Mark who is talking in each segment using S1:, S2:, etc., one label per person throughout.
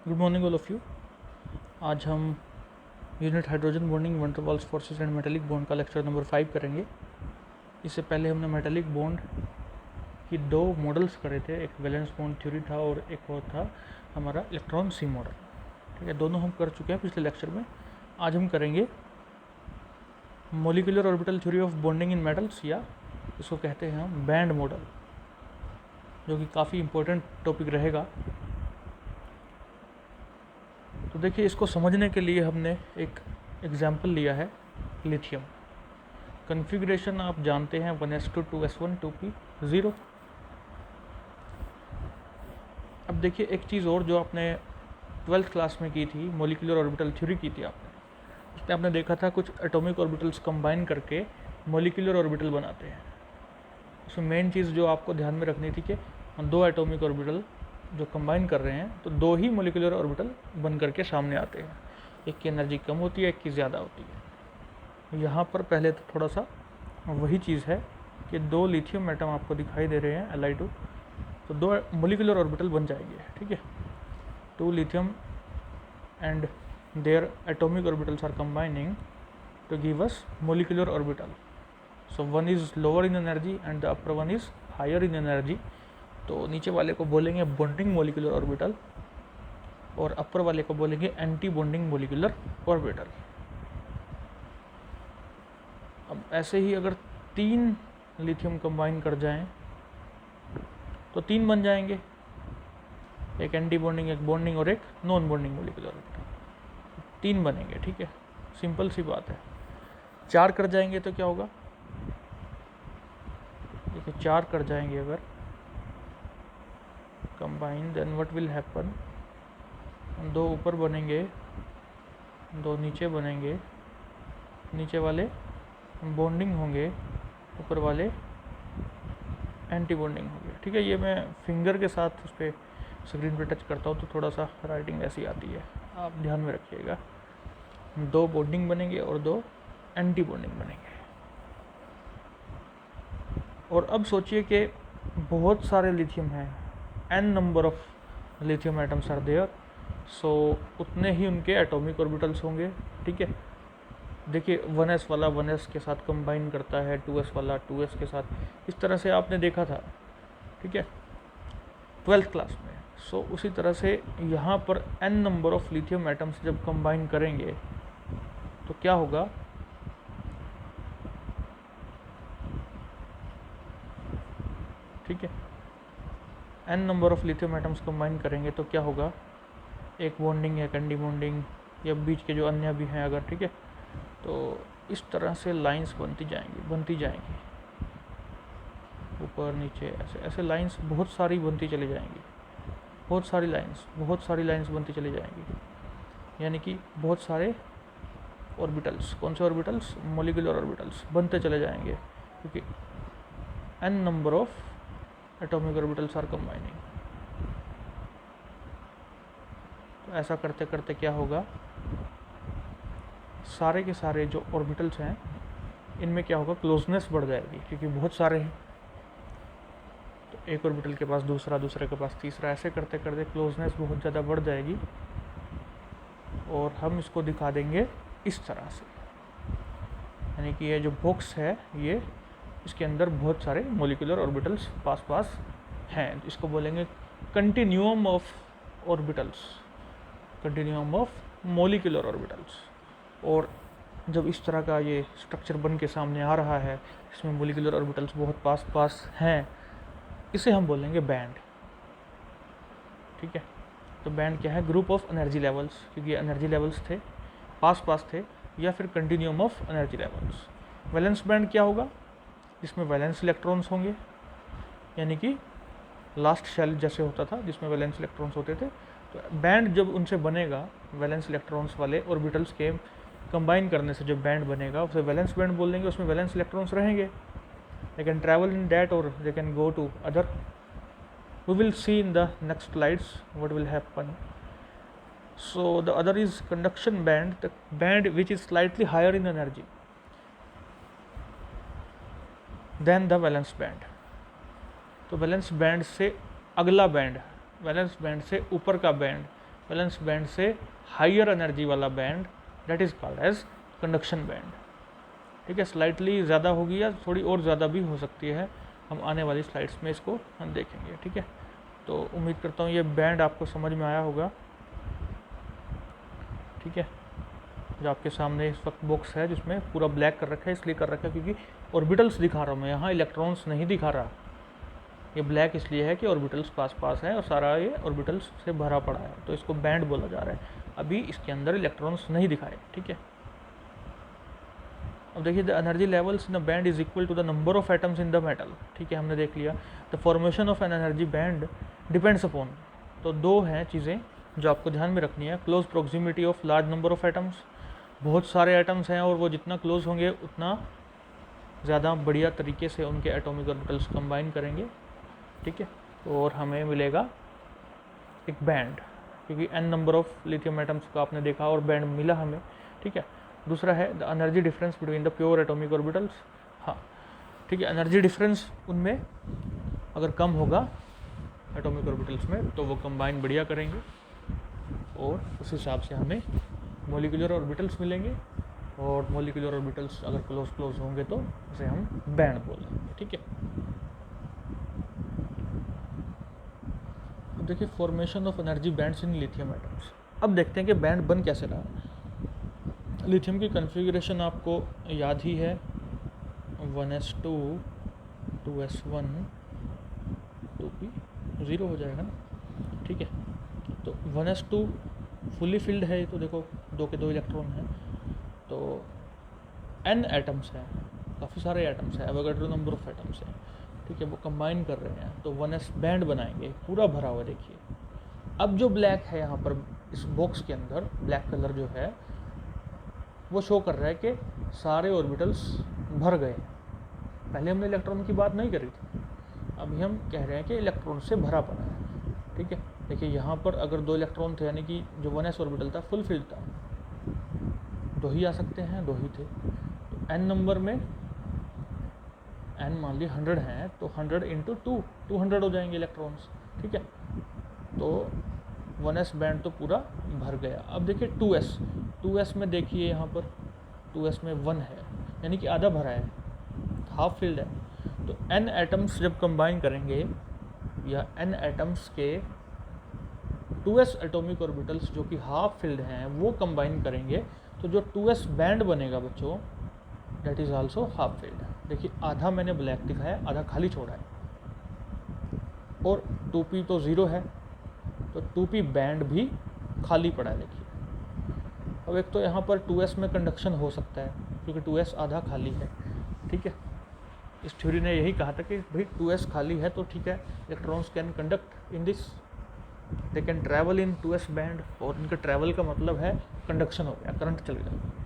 S1: Good morning all of you. आज हम unit hydrogen bonding van der Waals forces and metallic bond का lecture number 5 करेंगे। इससे पहले हमने मेटेलिक बॉन्ड की दो मॉडल्स करे थे, एक वैलेंस बॉन्ड थ्योरी था और एक और था हमारा इलेक्ट्रॉन सी मॉडल। ठीक है, दोनों हम कर चुके हैं पिछले लेक्चर में। आज हम करेंगे molecular orbital theory of bonding in metals, या इसको कहते हैं हम बैंड मॉडल, जो कि काफ़ी इंपॉर्टेंट टॉपिक रहेगा। तो देखिए, इसको समझने के लिए हमने एक एग्जाम्पल लिया है लिथियम। कन्फिग्रेशन आप जानते हैं 1s2 2s1 2p0। अब देखिए एक चीज़ और जो आपने 12th क्लास में की थी, मोलिकुलर ऑर्बिटल थ्योरी की थी आपने, उसमें आपने देखा था कुछ एटॉमिक ऑर्बिटल्स कंबाइन करके मोलिकुलर ऑर्बिटल बनाते हैं। उसमें मेन चीज़ जो आपको ध्यान में रखनी थी कि दो एटॉमिक ऑर्बिटल जो कंबाइन कर रहे हैं तो दो ही मोलिकुलर ऑर्बिटल बन करके सामने आते हैं। एक की एनर्जी कम होती है, एक की ज़्यादा होती है। यहाँ पर पहले तो थोड़ा सा वही चीज़ है कि दो लिथियम एटम आपको दिखाई दे रहे हैं Li2, तो दो मोलिकुलर ऑर्बिटल बन जाएंगे। ठीक है, two lithium and their atomic orbitals are combining to give us molecular orbital. So one is lower in energy and the upper one is higher in energy. तो नीचे वाले को बोलेंगे बॉन्डिंग मोलिकुलर ऑर्बिटल और अपर वाले को बोलेंगे एंटी बॉन्डिंग मोलिकुलर ऑर्बिटल। अब ऐसे ही अगर तीन लिथियम कंबाइन कर जाएं तो तीन बन जाएंगे, एक एंटी बॉन्डिंग, एक बॉन्डिंग और एक नॉन बॉन्डिंग मोलिकुलर ऑर्बिटल। तीन बनेंगे। ठीक है, सिंपल सी बात है। चार कर जाएंगे तो क्या होगा, देखिए चार कर जाएंगे अगर combine, then what will happen, दो ऊपर बनेंगे, दो नीचे बनेंगे, नीचे वाले बॉन्डिंग होंगे, ऊपर वाले एंटी बॉन्डिंग होंगे। ठीक है, ये मैं फिंगर के साथ उस पर स्क्रीन पे टच करता हूँ तो थोड़ा सा राइटिंग ऐसी आती है, आप ध्यान में रखिएगा। दो बॉन्डिंग बनेंगे और दो एंटी बॉन्डिंग बनेंगे। और अब सोचिए कि बहुत सारे लिथियम हैं, n number of lithium atoms are there, so उतने ही उनके एटॉमिक ऑर्बिटल्स होंगे। ठीक है, देखिए 1s वाला 1s के साथ कंबाइन करता है, 2s वाला 2s के साथ, इस तरह से आपने देखा था। ठीक है, 12th क्लास में। सो उसी तरह से यहाँ पर n number of lithium atoms जब कंबाइन करेंगे तो क्या होगा, ठीक है, n number of lithium atoms combine करेंगे तो क्या होगा, एक बॉन्डिंग, एक एंटी बॉन्डिंग, या बीच के जो अन्य भी हैं अगर, ठीक है, तो इस तरह से लाइंस बनती जाएंगी ऊपर नीचे, ऐसे ऐसे लाइंस बहुत सारी बनती चली जाएंगी, बहुत सारी लाइंस बनती चली जाएंगी। यानी कि बहुत सारे ऑर्बिटल्स, कौन से ऑर्बिटल्स, मोलिकुलर ऑर्बिटल्स बनते चले जाएंगे, क्योंकि n number of atomic orbitals are combining. तो ऐसा करते करते क्या होगा, सारे के सारे जो ऑर्बिटल्स हैं इनमें क्या होगा, क्लोजनेस बढ़ जाएगी, क्योंकि बहुत सारे हैं। तो एक ऑर्बिटल के पास दूसरा, दूसरे के पास तीसरा, ऐसे करते करते क्लोजनेस बहुत ज़्यादा बढ़ जाएगी। और हम इसको दिखा देंगे इस तरह से, यानी कि ये जो बॉक्स है ये, इसके अंदर बहुत सारे मोलिकुलर ऑर्बिटल्स पास पास हैं। इसको बोलेंगे continuum of orbitals, continuum of molecular orbitals. और जब इस तरह का ये स्ट्रक्चर बन के सामने आ रहा है, इसमें मोलिकुलर ऑर्बिटल्स बहुत पास पास हैं, इसे हम बोलेंगे बैंड। ठीक है, तो बैंड क्या है, ग्रुप ऑफ एनर्जी लेवल्स, क्योंकि एनर्जी लेवल्स थे, पास पास थे, या फिर continuum of energy levels. Valence band क्या होगा, जिसमें वैलेंस इलेक्ट्रॉन्स होंगे, यानी कि लास्ट शेल जैसे होता था जिसमें वैलेंस इलेक्ट्रॉन्स होते थे। तो बैंड जब उनसे बनेगा, वैलेंस इलेक्ट्रॉन्स वाले ऑर्बिटल्स के कंबाइन करने से जो बैंड बनेगा उसे वैलेंस बैंड बोल देंगे। उसमें वैलेंस इलेक्ट्रॉन्स रहेंगे, they can travel in that और they can go to other. We will see in the next slides what will happen. So the other is conduction band, the band which is slightly higher in energy than the valence band. तो valence band से अगला band, valence band से ऊपर का band, valence band से higher energy वाला band that is called as conduction band. ठीक है, स्लाइटली ज़्यादा होगी या थोड़ी और ज़्यादा भी हो सकती है, हम आने वाली स्लाइड्स में इसको हम देखेंगे। ठीक है, तो उम्मीद करता हूँ ये बैंड आपको समझ में आया होगा। ठीक है, जो आपके सामने इस वक्त बॉक्स है जिसमें पूरा ब्लैक कर रखा है, इसलिए कर रखा है क्योंकि ऑर्बिटल्स दिखा रहा हूँ मैं, यहाँ इलेक्ट्रॉन्स नहीं दिखा रहा। ये ब्लैक इसलिए है कि ऑर्बिटल्स पास पास है और सारा ये ऑर्बिटल्स से भरा पड़ा है, तो इसको बैंड बोला जा रहा है। अभी इसके अंदर इलेक्ट्रॉन्स नहीं दिखाए। ठीक है, अब देखिए the energy levels in a band is equal to the number of atoms in the metal. ठीक है, हमने देख लिया। The formation of an energy band depends upon, तो दो हैं चीज़ें जो आपको ध्यान में रखनी है। Close proximity of large number of atoms, बहुत सारे एटम्स हैं और वो जितना क्लोज होंगे उतना ज़्यादा बढ़िया तरीके से उनके एटॉमिक ऑर्बिटल्स कंबाइन करेंगे। ठीक है, और हमें मिलेगा एक बैंड, क्योंकि n number of lithium atoms का आपने देखा और बैंड मिला हमें। ठीक है, दूसरा है the energy difference between the pure atomic orbitals. हाँ ठीक है, एनर्जी डिफरेंस उनमें अगर कम होगा एटॉमिक ऑर्बिटल्स में तो वो कंबाइन बढ़िया करेंगे और उस हिसाब से हमें मॉलिक्यूलर ऑर्बिटल्स मिलेंगे, और मॉलिक्यूलर ऑर्बिटल्स अगर क्लोज होंगे तो उसे हम बैंड बोलेंगे। ठीक है, अब देखिए formation of energy bands in lithium atoms. अब देखते हैं कि बैंड बन कैसे रहा है। लिथियम की कॉन्फ़िगरेशन आपको याद ही है, 1s2 2s1 2p 0 हो जाएगा ना। ठीक है, तो 1s2 फुली फिल्ड है, तो देखो दो के दो इलेक्ट्रॉन हैं, तो n एटम्स हैं, काफ़ी सारे एटम्स हैं, एवोगाड्रो नंबर ऑफ एटम्स हैं। ठीक है, वो कंबाइन कर रहे हैं तो 1s बैंड बनाएंगे, पूरा भरा हुआ। देखिए अब जो ब्लैक है यहाँ पर इस बॉक्स के अंदर, ब्लैक कलर जो है वो शो कर रहा है कि सारे ऑर्बिटल्स भर गए। पहले हमने इलेक्ट्रॉन की बात नहीं करी थी, अभी हम कह रहे हैं कि इलेक्ट्रॉन से भरा पड़ा है। ठीक है, देखिए यहाँ पर अगर दो इलेक्ट्रॉन थे, यानी कि जो 1s ऑर्बिटल था फुल फिल्ड था, दो ही आ सकते हैं, दो ही थे, तो n नंबर में n मान ली 100 हैं तो 100 इंटू 200 हो जाएंगे इलेक्ट्रॉन्स। ठीक है, तो 1s बैंड तो पूरा भर गया। अब देखिए 2s में देखिए यहाँ पर 2s में 1 है, यानी कि आधा भरा है, हाफ फिल्ड है। तो n एटम्स जब कंबाइन करेंगे या n एटम्स के 2s एटॉमिक ऑर्बिटल्स जो कि हाफ फिल्ड हैं वो कंबाइन करेंगे, तो जो 2s बैंड बनेगा बच्चों that is also half filled. देखिए आधा मैंने ब्लैक दिखाया, आधा खाली छोड़ा है, और 2p तो 0 है, तो 2p बैंड भी खाली पड़ा है। देखिए अब एक तो यहाँ पर 2s में कंडक्शन हो सकता है क्योंकि 2s आधा खाली है। ठीक है, इस थ्योरी ने यही कहा था कि भाई 2s खाली है तो ठीक है, electrons can conduct in this, they can travel in 2s band, और इनका ट्रैवल का मतलब है कंडक्शन हो गया, करंट चल गया।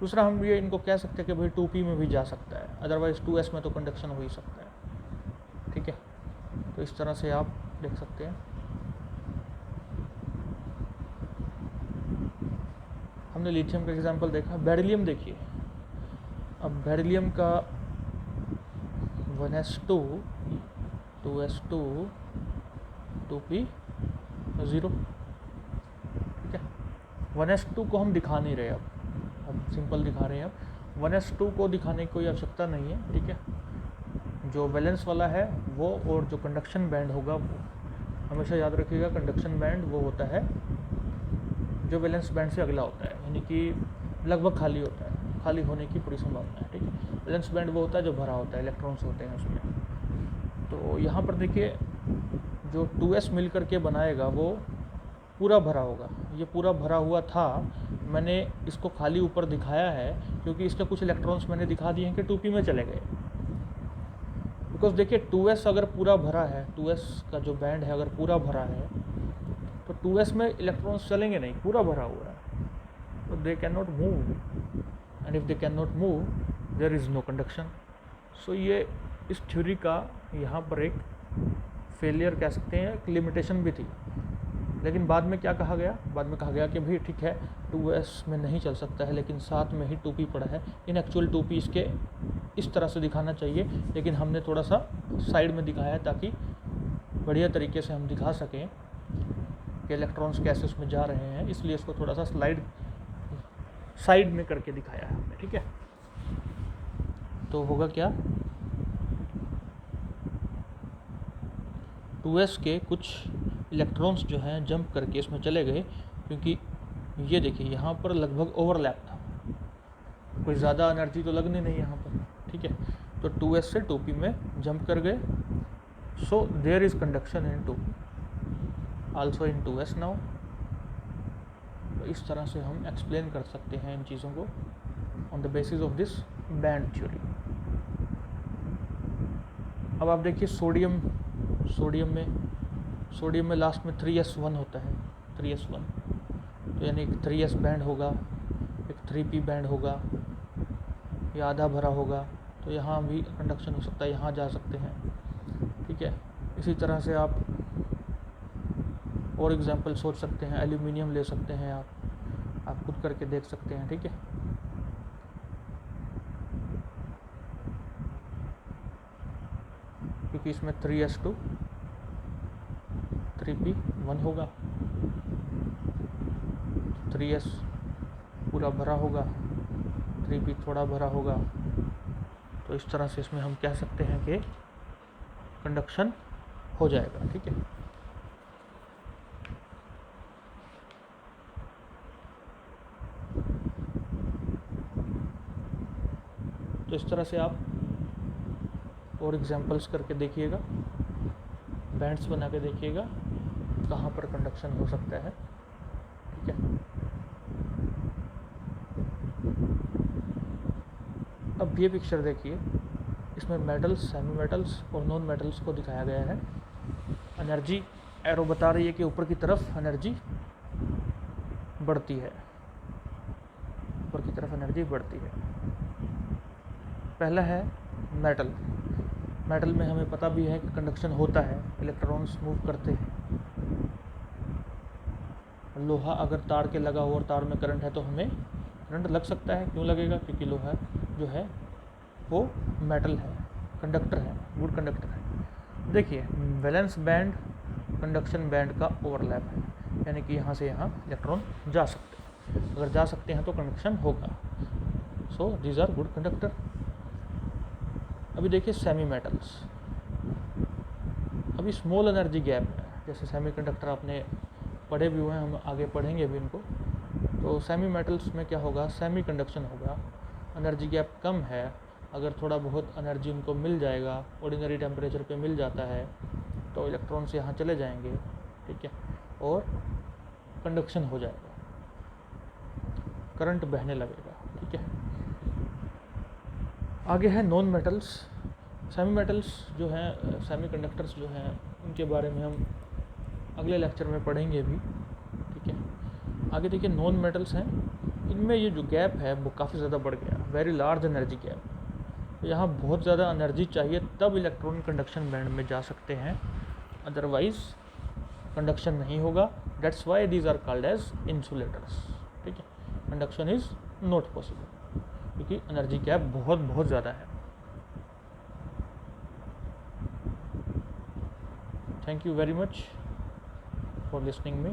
S1: दूसरा हम ये इनको कह सकते हैं कि भाई 2p में भी जा सकता है, अदरवाइज 2s में तो कंडक्शन हो ही सकता है। ठीक है, तो इस तरह से आप देख सकते हैं। हमने लिथियम का एग्जांपल देखा, बेरिलियम देखिए। अब बेरिलियम का 1s2 2s2 2p 0। ठीक है, 1s2 को हम दिखा नहीं रहे, अब सिंपल दिखा रहे हैं। अब 1s2 को दिखाने की कोई आवश्यकता नहीं है। ठीक है, जो वैलेंस वाला है वो और जो कंडक्शन बैंड होगा वो हमेशा याद रखिएगा, कंडक्शन बैंड वो होता है जो वैलेंस बैंड से अगला होता है, यानी कि लगभग खाली होता है, खाली होने की पूरी संभावना है। ठीक है, वैलेंस बैंड वो होता है जो भरा होता है, इलेक्ट्रॉन्स होते हैं उसमें। तो यहाँ पर देखिए जो 2s मिल करके बनाएगा वो पूरा भरा होगा, ये पूरा भरा हुआ था, मैंने इसको खाली ऊपर दिखाया है क्योंकि इसके कुछ इलेक्ट्रॉन्स मैंने दिखा दिए हैं कि 2p में चले गए। बिकॉज देखिए 2s अगर पूरा भरा है, 2s का जो बैंड है अगर पूरा भरा है तो 2s में इलेक्ट्रॉन्स चलेंगे नहीं, पूरा भरा हुआ है, तो they can not move, and if they can not move there is no conduction. So ये इस थ्योरी का यहाँ पर एक फेलियर कह सकते हैं, एक लिमिटेशन भी थी। लेकिन बाद में क्या कहा गया, बाद में कहा गया कि भाई ठीक है 2s में नहीं चल सकता है, लेकिन साथ में ही 2p पड़ा है। इन एक्चुअल 2p इसके इस तरह से दिखाना चाहिए, लेकिन हमने थोड़ा सा साइड में दिखाया है ताकि बढ़िया तरीके से हम दिखा सकें के इलेक्ट्रॉन्स कैसे उसमें जा रहे हैं, इसलिए इसको थोड़ा सा साइड में करके दिखाया है हमने, ठीक है। तो होगा क्या, 2s के कुछ इलेक्ट्रॉन्स जो हैं जंप करके इसमें चले गए, क्योंकि ये देखिए यहाँ पर लगभग ओवरलैप था, कोई ज़्यादा एनर्जी तो लगनी नहीं यहाँ पर, ठीक है। तो 2s से 2p में जंप कर गए, so there is conduction in 2p also in 2s now. तो इस तरह से हम एक्सप्लेन कर सकते हैं इन चीज़ों को on the basis of this band theory. अब आप देखिए सोडियम में लास्ट में 3s1 होता है, 3s1, तो यानी एक 3s बैंड होगा, एक 3p बैंड होगा, ये आधा भरा होगा, तो यहाँ भी कंडक्शन हो सकता है, यहाँ जा सकते हैं, ठीक है। इसी तरह से आप और एग्जांपल सोच सकते हैं, एल्यूमिनियम ले सकते हैं, आप खुद करके देख सकते हैं, ठीक है। क्योंकि इसमें 3s2 3p1 होगा, 3s पूरा भरा होगा, 3p थोड़ा भरा होगा, तो इस तरह से इसमें हम कह सकते हैं कि कंडक्शन हो जाएगा, ठीक है। तो इस तरह से आप और एग्जांपल्स करके देखिएगा, बैंड्स बना के देखिएगा कहाँ पर कंडक्शन हो सकता है, ठीक है। अब ये पिक्चर देखिए, इसमें मेटल्स, सेमी मेटल्स और नॉन मेटल्स को दिखाया गया है। एनर्जी एरो बता रही है कि ऊपर की तरफ एनर्जी बढ़ती है, ऊपर की तरफ एनर्जी बढ़ती है। पहला है मेटल में हमें पता भी है कि कंडक्शन होता है, इलेक्ट्रॉन्स मूव करते हैं। लोहा अगर तार के लगा हो और तार में करंट है तो हमें करंट लग सकता है, क्यों लगेगा, क्योंकि लोहा जो है वो मेटल है, कंडक्टर है, गुड कंडक्टर है। देखिए वैलेंस बैंड कंडक्शन बैंड का ओवरलैप है, यानी कि यहाँ से यहाँ इलेक्ट्रॉन जा सकते हैं, अगर जा सकते हैं तो कंडक्शन होगा, so these are good conductor. अभी देखिए सेमी मेटल्स, अभी स्मॉल एनर्जी गैप है, जैसे सेमी कंडक्टर आपने पढ़े भी हुए हैं, हम आगे पढ़ेंगे भी इनको। तो सेमी मेटल्स में क्या होगा, सेमी कंडक्शन होगा, एनर्जी गैप कम है, अगर थोड़ा बहुत एनर्जी उनको मिल जाएगा, ऑर्डिनरी टेम्परेचर पे मिल जाता है, तो इलेक्ट्रॉन्स यहाँ चले जाएंगे, ठीक है, और कंडक्शन हो जाएगा, करंट बहने लगेगा, ठीक है। आगे है नॉन मेटल्स। सेमी मेटल्स जो हैं, सेमी कंडक्टर्स जो हैं, उनके बारे में हम अगले लेक्चर में पढ़ेंगे भी, ठीक है। आगे देखिए नॉन मेटल्स हैं, इनमें ये जो गैप है वो काफ़ी ज़्यादा बढ़ गया, वेरी लार्ज एनर्जी गैप। तो यहाँ बहुत ज़्यादा एनर्जी चाहिए तब इलेक्ट्रॉन कंडक्शन बैंड में जा सकते हैं, अदरवाइज कंडक्शन नहीं होगा। That's why these are called as insulators, ठीक है। कंडक्शन इज़ नॉट पॉसिबल, क्योंकि एनर्जी गैप बहुत ज़्यादा है। Thank you very much for listening me.